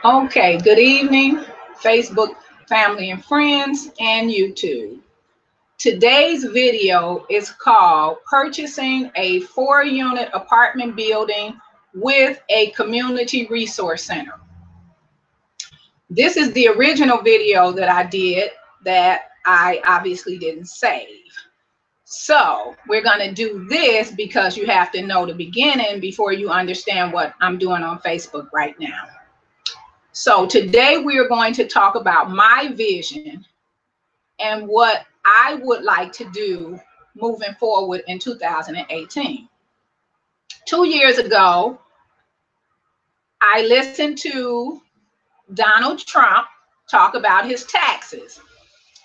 Okay, good evening, Facebook family and friends, and YouTube. Today's video is called Purchasing a 4-Unit Apartment Building with a Community Resource Center. This is the original video that I did that I obviously didn't save. So we're going to do this because you have to know the beginning before you understand what I'm doing on Facebook right now. So today we are going to talk about my vision and what I would like to do moving forward in 2018. 2 years ago, I listened to Donald Trump talk about his taxes.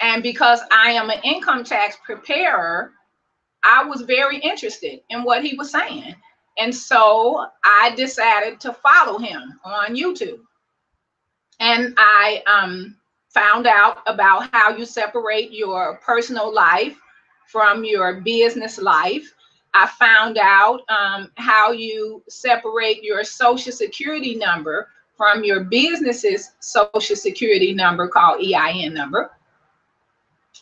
And because I am an income tax preparer, I was very interested in what he was saying. And so I decided to follow him on YouTube. And I found out about how you separate your personal life from your business life. I found out how you separate your social security number from your business's social security number called EIN number.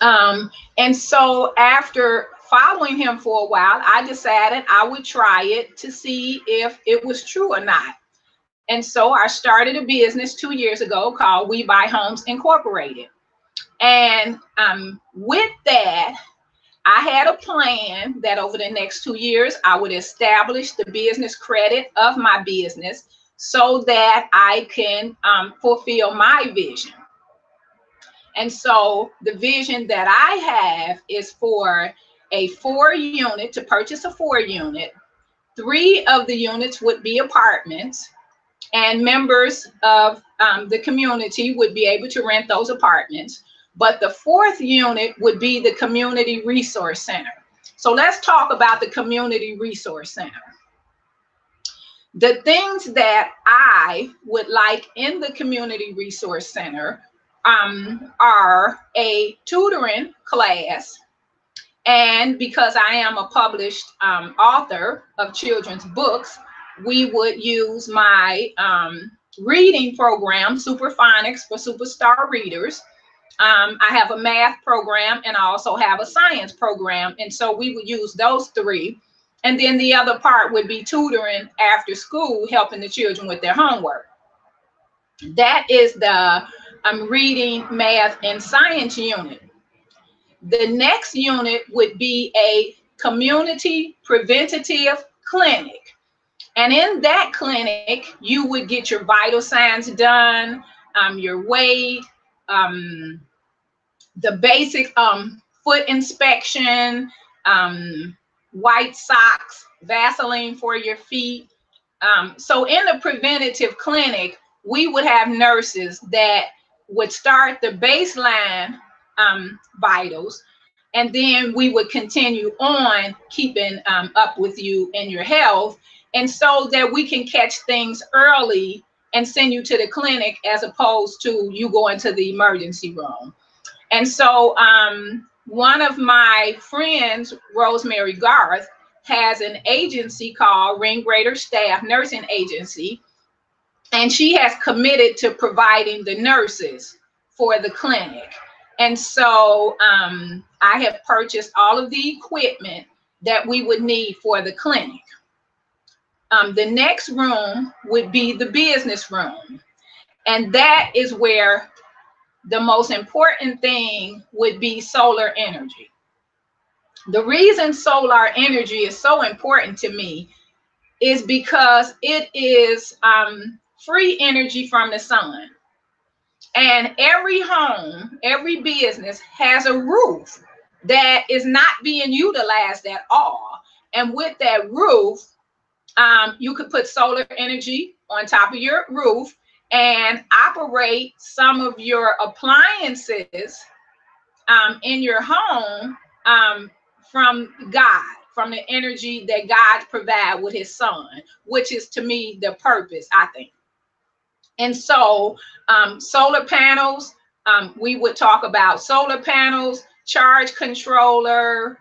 And so after following him for a while, I decided I would try it to see if it was true or not. And so I started a business 2 years ago called We Buy Homes Incorporated. And with that, I had a plan that over the next 2 years, I would establish the business credit of my business so that I can fulfill my vision. And so the vision that I have is for a 4-unit, to purchase a 4-unit. 3 of the units would be apartments, and members of the community would be able to rent those apartments. But the 4th unit would be the Community Resource Center. So let's talk about the Community Resource Center. The things that I would like in the Community Resource Center are a tutoring class. And because I am a published author of children's books, we would use my reading program, Superphonics for Superstar Readers. I have a math program and I also have a science program. And so we would use those 3. And then the other part would be tutoring after school, helping the children with their homework. That is the reading, math, and science unit. The next unit would be a community preventative clinic. And in that clinic, you would get your vital signs done, your weight, the basic foot inspection, white socks, Vaseline for your feet. So in the preventative clinic, we would have nurses that would start the baseline vitals, and then we would continue on keeping up with you in your health, and so that we can catch things early and send you to the clinic as opposed to you going to the emergency room. And so one of my friends, Rosemary Garth, has an agency called Ring Greater Staff Nursing Agency, and she has committed to providing the nurses for the clinic. And so I have purchased all of the equipment that we would need for the clinic. The next room would be the business room. And that is where the most important thing would be solar energy. The reason solar energy is so important to me is because it is free energy from the sun. And every home, every business has a roof that is not being utilized at all. And with that roof, you could put solar energy on top of your roof and operate some of your appliances in your home from God, from the energy that God provides with his son, which is to me the purpose, I think. And so solar panels, we would talk about solar panels, charge controller,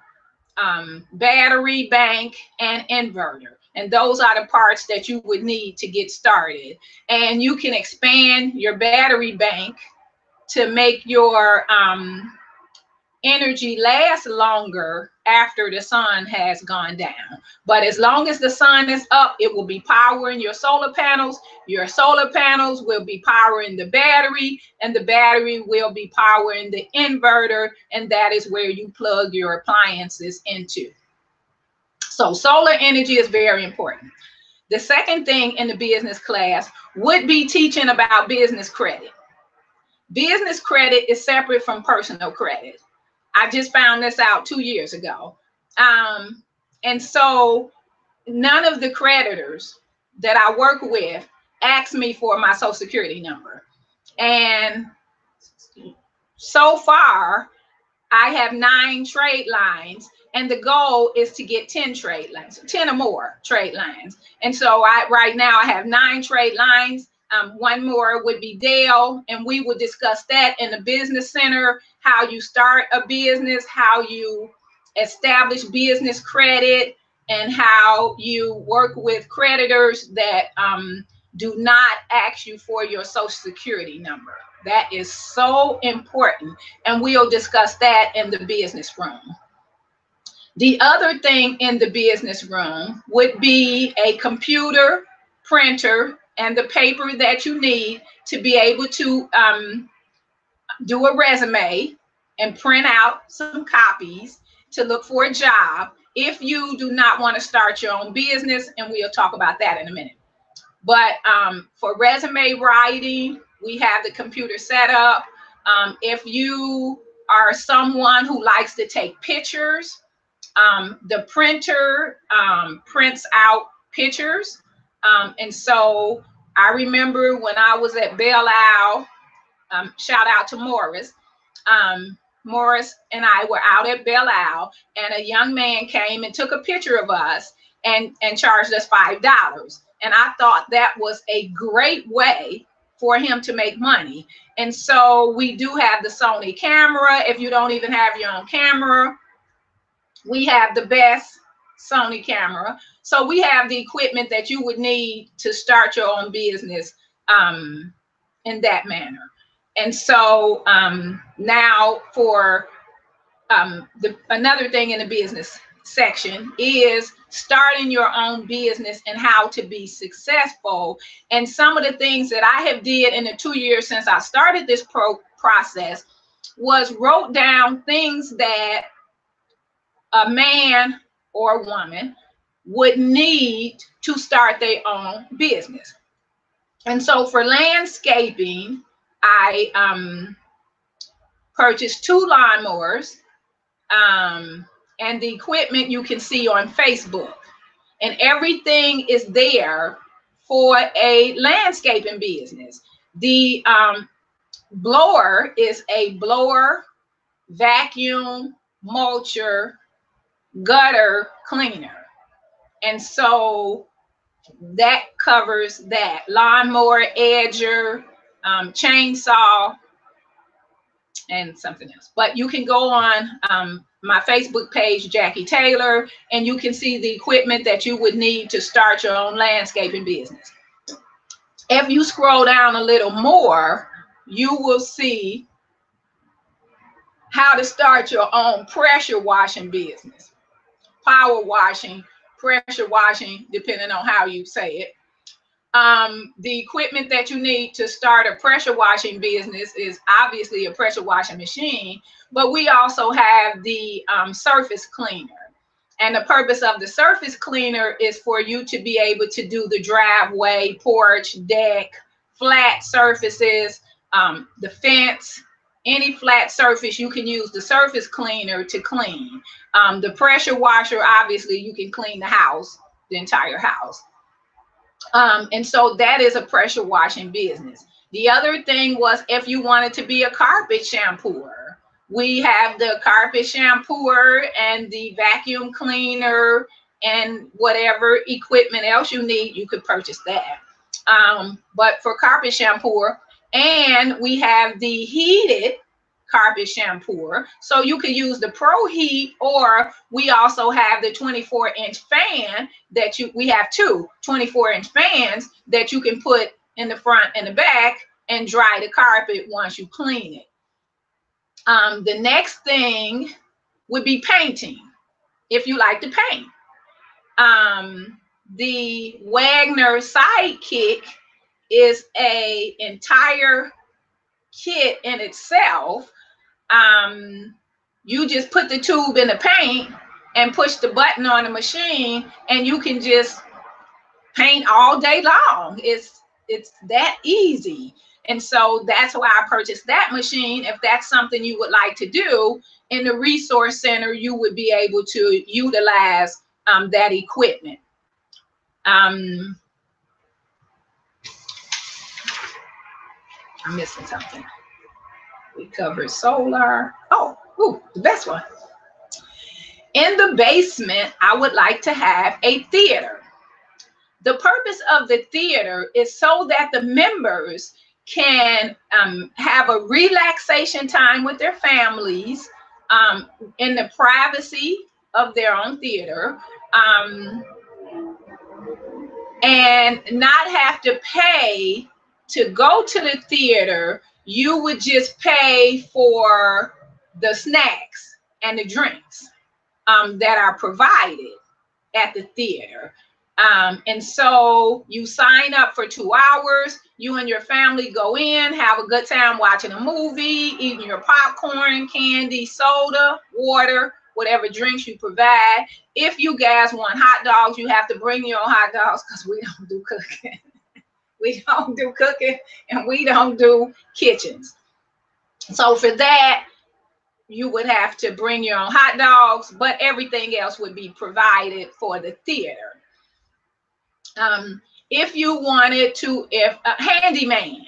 battery bank, and inverter. And those are the parts that you would need to get started. And you can expand your battery bank to make your energy last longer after the sun has gone down. But as long as the sun is up, it will be powering your solar panels. Your solar panels will be powering the battery, and the battery will be powering the inverter, and that is where you plug your appliances into. So solar energy is very important. The second thing in the business class would be teaching about business credit. Business credit is separate from personal credit. I just found this out 2 years ago. And so none of the creditors that I work with ask me for my Social Security number. And so far, I have 9 trade lines, and the goal is to get 10 trade lines, 10 or more trade lines. And so right now I have 9 trade lines. One more would be Dale, and we will discuss that in the business center, how you start a business, how you establish business credit, and how you work with creditors that do not ask you for your Social Security number. That is so important, and we'll discuss that in the business room. The other thing in the business room would be a computer, printer, and the paper that you need to be able to do a resume and print out some copies to look for a job if you do not want to start your own business, and we'll talk about that in a minute. But for resume writing, we have the computer set up. If you are someone who likes to take pictures, the printer prints out pictures. And so I remember when I was at Belle Isle, shout out to Morris. Morris and I were out at Belle Isle, and a young man came and took a picture of us and charged us $5. And I thought that was a great way for him to make money. And so we do have the Sony camera. If you don't even have your own camera, we have the best Sony camera. So we have the equipment that you would need to start your own business in that manner. And so now for another thing in the business section is starting your own business and how to be successful. And some of the things that I have did in the 2 years since I started this process was wrote down things that a man or woman would need to start their own business. And so for landscaping, I purchased 2 lawnmowers, and the equipment you can see on Facebook, and everything is there for a landscaping business. The blower is a blower, vacuum, mulcher, gutter cleaner. And so that covers that. Lawnmower, edger, chainsaw, and something else. But you can go on my Facebook page, Jackie Taylor, and you can see the equipment that you would need to start your own landscaping business. If you scroll down a little more, you will see how to start your own pressure washing business. Power washing, pressure washing, depending on how you say it. The equipment that you need to start a pressure washing business is obviously a pressure washing machine, but we also have the surface cleaner. And the purpose of the surface cleaner is for you to be able to do the driveway, porch, deck, flat surfaces, the fence, any flat surface, you can use the surface cleaner to clean. The pressure washer, obviously, you can clean the house, the entire house. And so that is a pressure washing business. The other thing was if you wanted to be a carpet shampooer, we have the carpet shampooer and the vacuum cleaner and whatever equipment else you need, you could purchase that. But for carpet shampooer, and we have the heated carpet shampooer. So you could use the Pro Heat, or we also have the 24-inch fan that we have two 24-inch fans that you can put in the front and the back and dry the carpet once you clean it. The next thing would be painting, if you like to paint. The Wagner Sidekick is a entire kit in itself. You just put the tube in the paint and push the button on the machine, and you can just paint all day long. It's that easy. And so that's why I purchased that machine. If that's something you would like to do in the resource center, you would be able to utilize that equipment. I'm missing something. We covered solar. Oh, the best one. In the basement, I would like to have a theater. The purpose of the theater is so that the members can have a relaxation time with their families in the privacy of their own theater, and not have to pay to go to the theater. You would just pay for the snacks and the drinks that are provided at the theater. And so you sign up for 2 hours. You and your family go in, have a good time watching a movie, eating your popcorn, candy, soda, water, whatever drinks you provide. If you guys want hot dogs, you have to bring your own hot dogs, because we don't do cooking. We don't do cooking, and we don't do kitchens. So for that, you would have to bring your own hot dogs, but everything else would be provided for the theater. If you wanted to, if a handyman,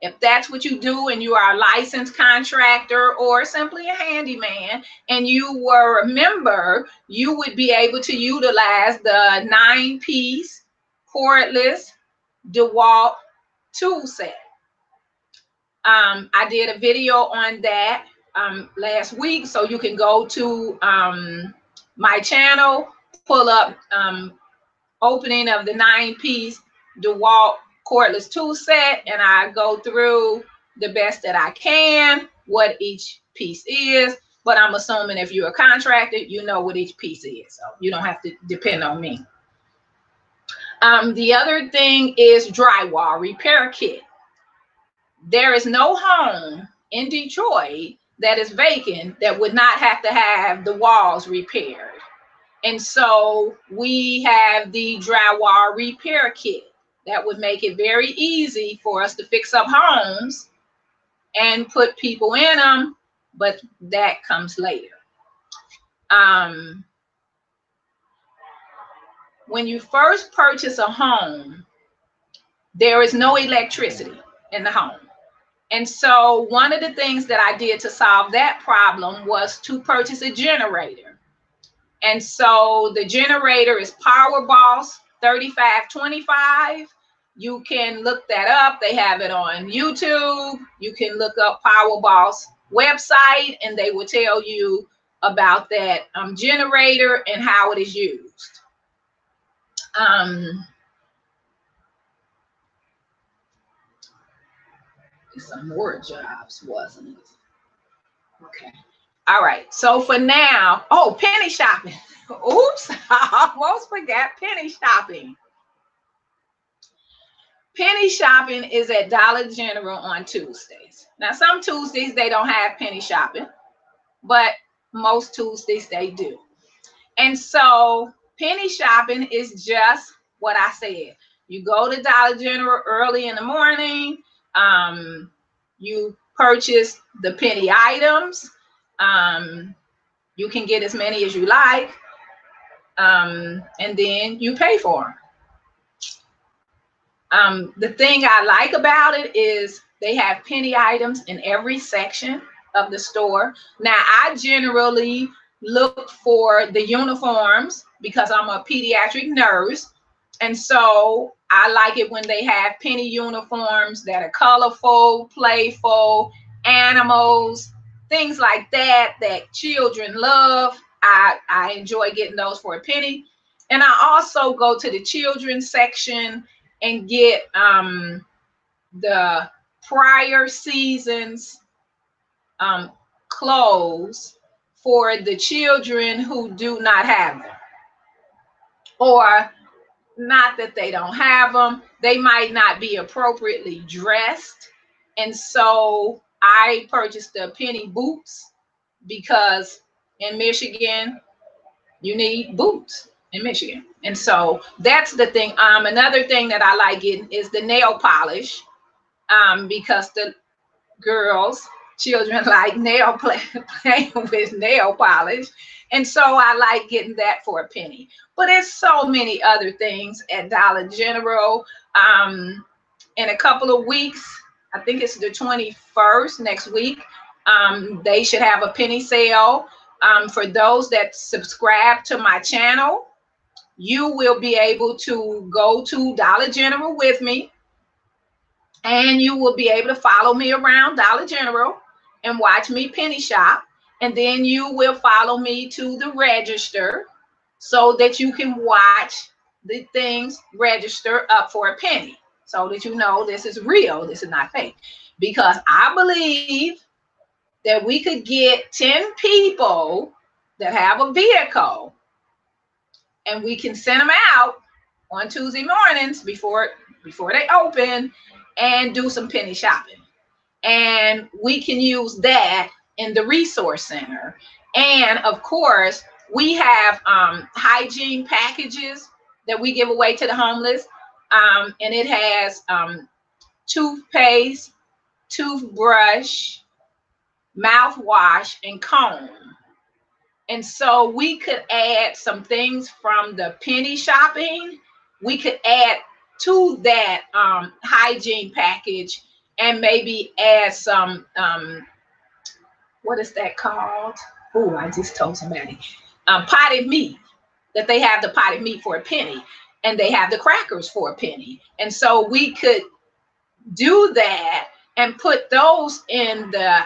if that's what you do and you are a licensed contractor or simply a handyman and you were a member, you would be able to utilize the 9-piece cordless DeWalt tool set. I did a video on that last week, so you can go to my channel, pull up opening of the 9-piece DeWalt cordless tool set, and I go through the best that I can what each piece is. But I'm assuming if you're a contractor, you know what each piece is, so you don't have to depend on me. The other thing is drywall repair kit. There is no home in Detroit that is vacant that would not have to have the walls repaired. And so we have the drywall repair kit that would make it very easy for us to fix up homes and put people in them, but that comes later. When you first purchase a home, there is no electricity in the home. And so one of the things that I did to solve that problem was to purchase a generator. And so the generator is PowerBoss 3525. You can look that up. They have it on YouTube. You can look up PowerBoss website, and they will tell you about that generator and how it is used. Some more jobs, wasn't it? Okay. All right. So for now, oh, penny shopping. Oops, I almost forgot penny shopping. Penny shopping is at Dollar General on Tuesdays. Now, some Tuesdays they don't have penny shopping, but most Tuesdays they do. And so penny shopping is just what I said. You go to Dollar General early in the morning. You purchase the penny items. You can get as many as you like, and then you pay for them. The thing I like about it is they have penny items in every section of the store. Now, I generally look for the uniforms because I'm a pediatric nurse. And so I like it when they have penny uniforms that are colorful, playful, animals, things like that that children love. I enjoy getting those for a penny. And I also go to the children's section and get the prior seasons clothes for the children who do not have them, or not that they don't have them, they might not be appropriately dressed. And so I purchased the penny boots, because in Michigan you need boots in Michigan. And so that's the thing. Another thing that I like getting is the nail polish, because the children like playing with nail polish. And so I like getting that for a penny. But there's so many other things at Dollar General. In a couple of weeks, I think it's the 21st, next week, they should have a penny sale. For those that subscribe to my channel, you will be able to go to Dollar General with me, and you will be able to follow me around Dollar General and watch me penny shop. And then you will follow me to the register so that you can watch the things register up for a penny, so that you know this is real, this is not fake. Because I believe that we could get 10 people that have a vehicle, and we can send them out on Tuesday mornings before they open and do some penny shopping. And we can use that in the resource center. And of course, we have hygiene packages that we give away to the homeless. And it has toothpaste, toothbrush, mouthwash, and comb. And so we could add some things from the penny shopping. We could add to that hygiene package, and maybe add some, what is that called? Oh, I just told somebody. Potted meat, that they have the potted meat for a penny, and they have the crackers for a penny. And so we could do that and put those in the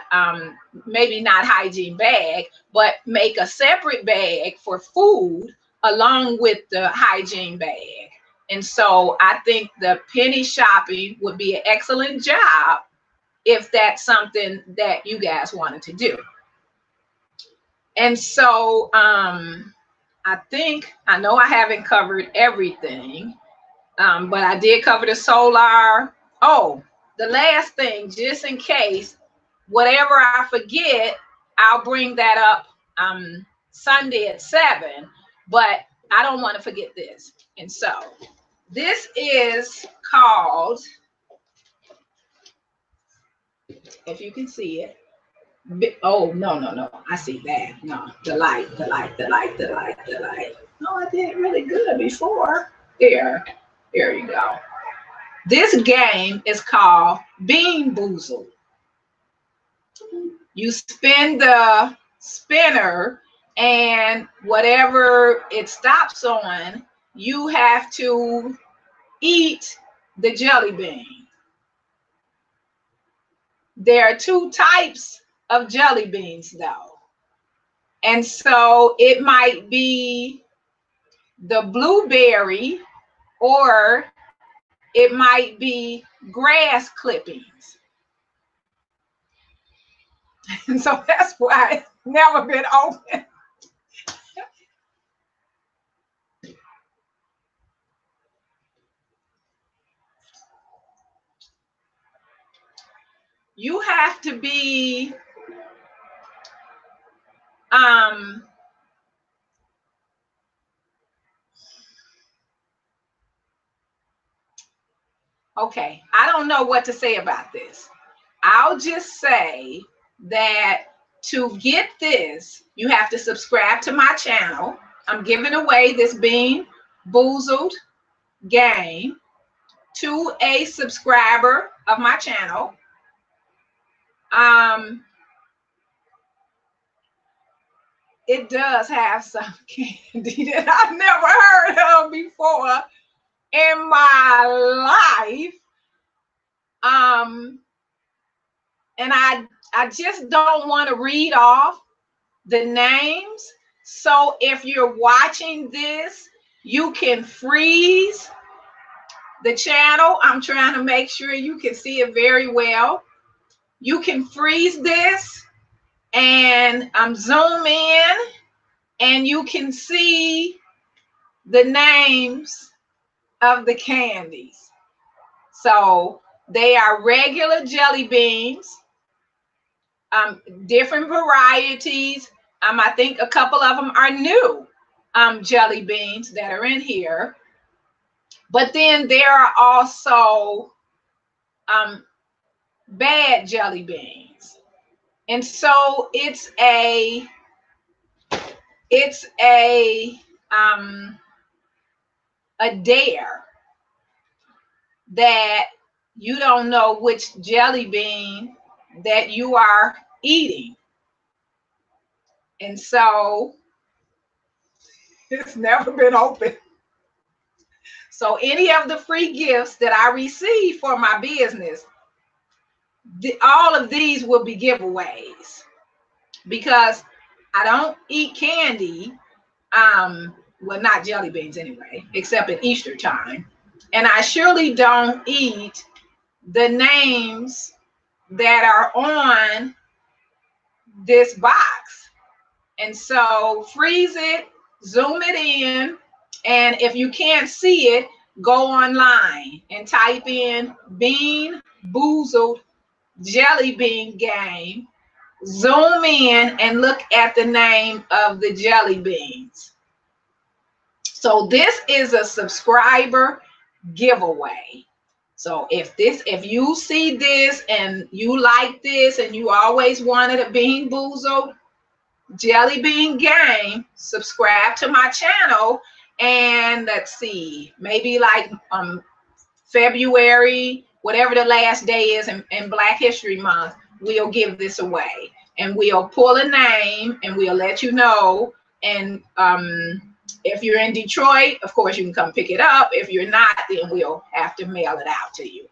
maybe not hygiene bag, but make a separate bag for food along with the hygiene bag. And so I think the penny shopping would be an excellent job if that's something that you guys wanted to do. And so I know I haven't covered everything, but I did cover the solar. Oh, the last thing, just in case, whatever I forget, I'll bring that up Sunday at 7, but I don't want to forget this. And so this is called, if you can see it. Oh, no. I see that. No, the light. No, I did really good before. There you go. This game is called Bean Boozled. You spin the spinner, and whatever it stops on, you have to eat the jelly bean. There are 2 types of jelly beans, though. And so it might be the blueberry, or it might be grass clippings. And so that's why it's never been open. You have to be okay, I don't know what to say about this. I'll just say that to get this, you have to subscribe to my channel. I'm giving away this Bean Boozled game to a subscriber of my channel. It does have some candy that I've never heard of before in my life. And I just don't want to read off the names. So if you're watching this, you can freeze the channel. I'm trying to make sure you can see it very well. You can freeze this and zoom in, and you can see the names of the candies. So they are regular jelly beans, different varieties. I think a couple of them are new jelly beans that are in here. But then there are also bad jelly beans. And so it's a dare that you don't know which jelly bean that you are eating. And so it's never been open. So any of the free gifts that I receive for my business, all of these will be giveaways, because I don't eat candy. Well, not jelly beans anyway, except at Easter time. And I surely don't eat the names that are on this box. And so freeze it, zoom it in, and if you can't see it, go online and type in Bean Boozled Jelly Bean Game. Zoom in and look at the name of the jelly beans. So this is a subscriber giveaway. So if you see this and you like this and you always wanted a Bean Boozled Jelly Bean Game, subscribe to my channel, and let's see, maybe like February, whatever the last day is in Black History Month, we'll give this away, and we'll pull a name and we'll let you know. And if you're in Detroit, of course, you can come pick it up. If you're not, then we'll have to mail it out to you.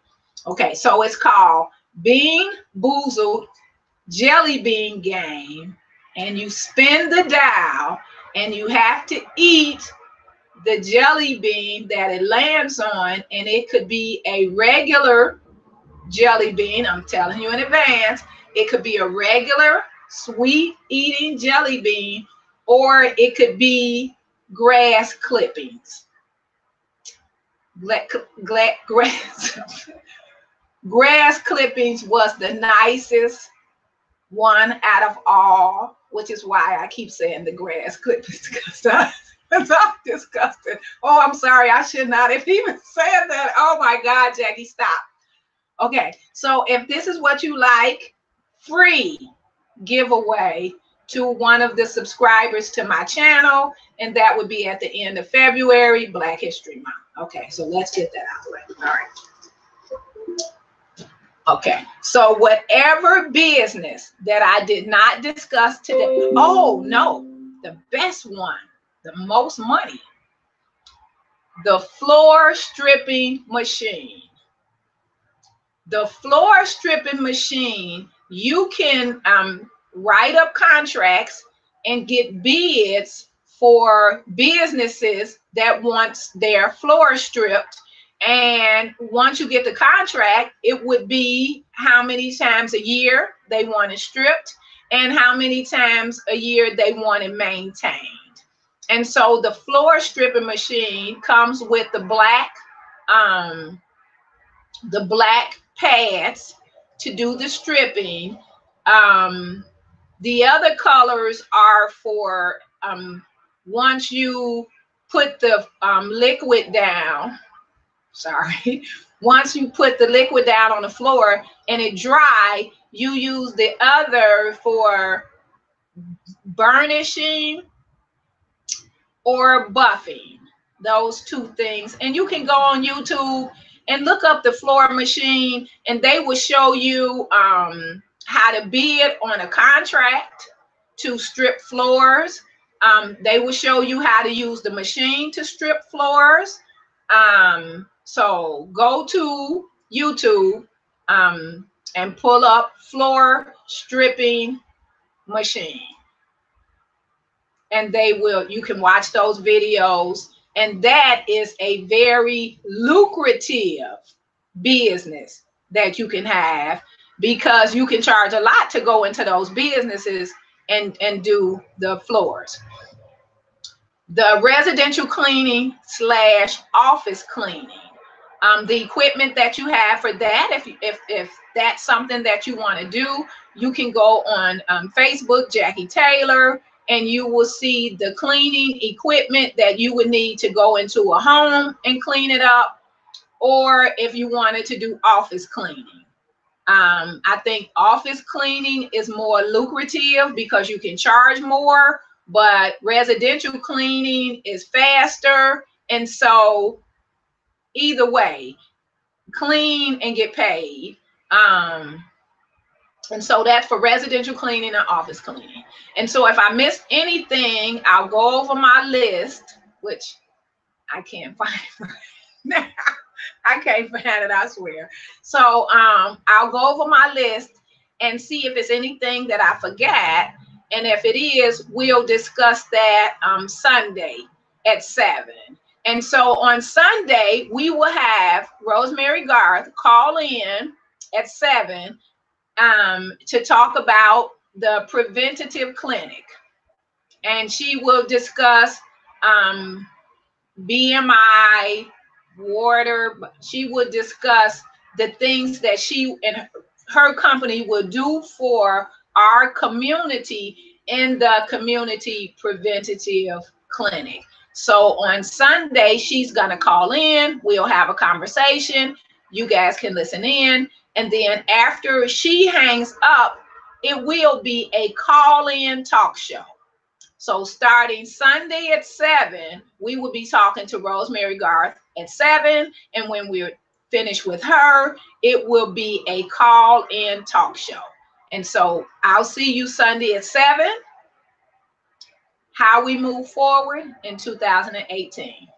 Okay, so it's called Bean Boozled Jelly Bean Game, and you spin the dial, and you have to eat the jelly bean that it lands on, and it could be a regular jelly bean. I'm telling you in advance. It could be a regular sweet eating jelly bean, or it could be grass clippings. Grass clippings was the nicest one out of all, which is why I keep saying the grass clippings, because I'm disgusted. Oh, I'm sorry. I should not have even said that. Oh my God, Jackie, stop. Okay, so if this is what you like, free giveaway to one of the subscribers to my channel, and that would be at the end of February, Black History Month. Okay, so let's get that out of the way. All right. Okay, so whatever business that I did not discuss today, oh no, the best one, the most money, the floor stripping machine. The floor stripping machine, you can write up contracts and get bids for businesses that want their floor stripped. And once you get the contract, it would be how many times a year they want it stripped and how many times a year they want it maintained. And so the floor stripping machine comes with the black pads to do the stripping. The other colors are for once you put the liquid down. Sorry. Once you put the liquid down on the floor and it dry, you use the other for burnishing or buffing. Those two things. And you can go on YouTube and look up the floor machine, and they will show you how to bid on a contract to strip floors. They will show you how to use the machine to strip floors. So go to YouTube, and pull up floor stripping machine. And you can watch those videos. And that is a very lucrative business that you can have, because you can charge a lot to go into those businesses and do the floors. The residential cleaning / office cleaning. The equipment that you have for that, if that's something that you want to do, you can go on Facebook, Jackie Taylor, and you will see the cleaning equipment that you would need to go into a home and clean it up, or if you wanted to do office cleaning. I think office cleaning is more lucrative because you can charge more, but residential cleaning is faster. And so either way, clean and get paid. And so that's for residential cleaning and office cleaning. And so if I missed anything, I'll go over my list, which I can't find right now. I can't find it, I swear. So I'll go over my list and see if it's anything that I forgot. And if it is, we'll discuss that Sunday at 7. And so on Sunday, we will have Rosemary Garth call in at 7 to talk about the preventative clinic. And she will discuss BMI, water. She would discuss the things that she and her company will do for our community in the community preventative clinic. So on Sunday, she's going to call in. We'll have a conversation. You guys can listen in. And then after she hangs up, it will be a call-in talk show. So starting Sunday at 7, we will be talking to Rosemary Garth at 7. And when we're finished with her, it will be a call-in talk show. And so I'll see you Sunday at 7. How we move forward in 2018.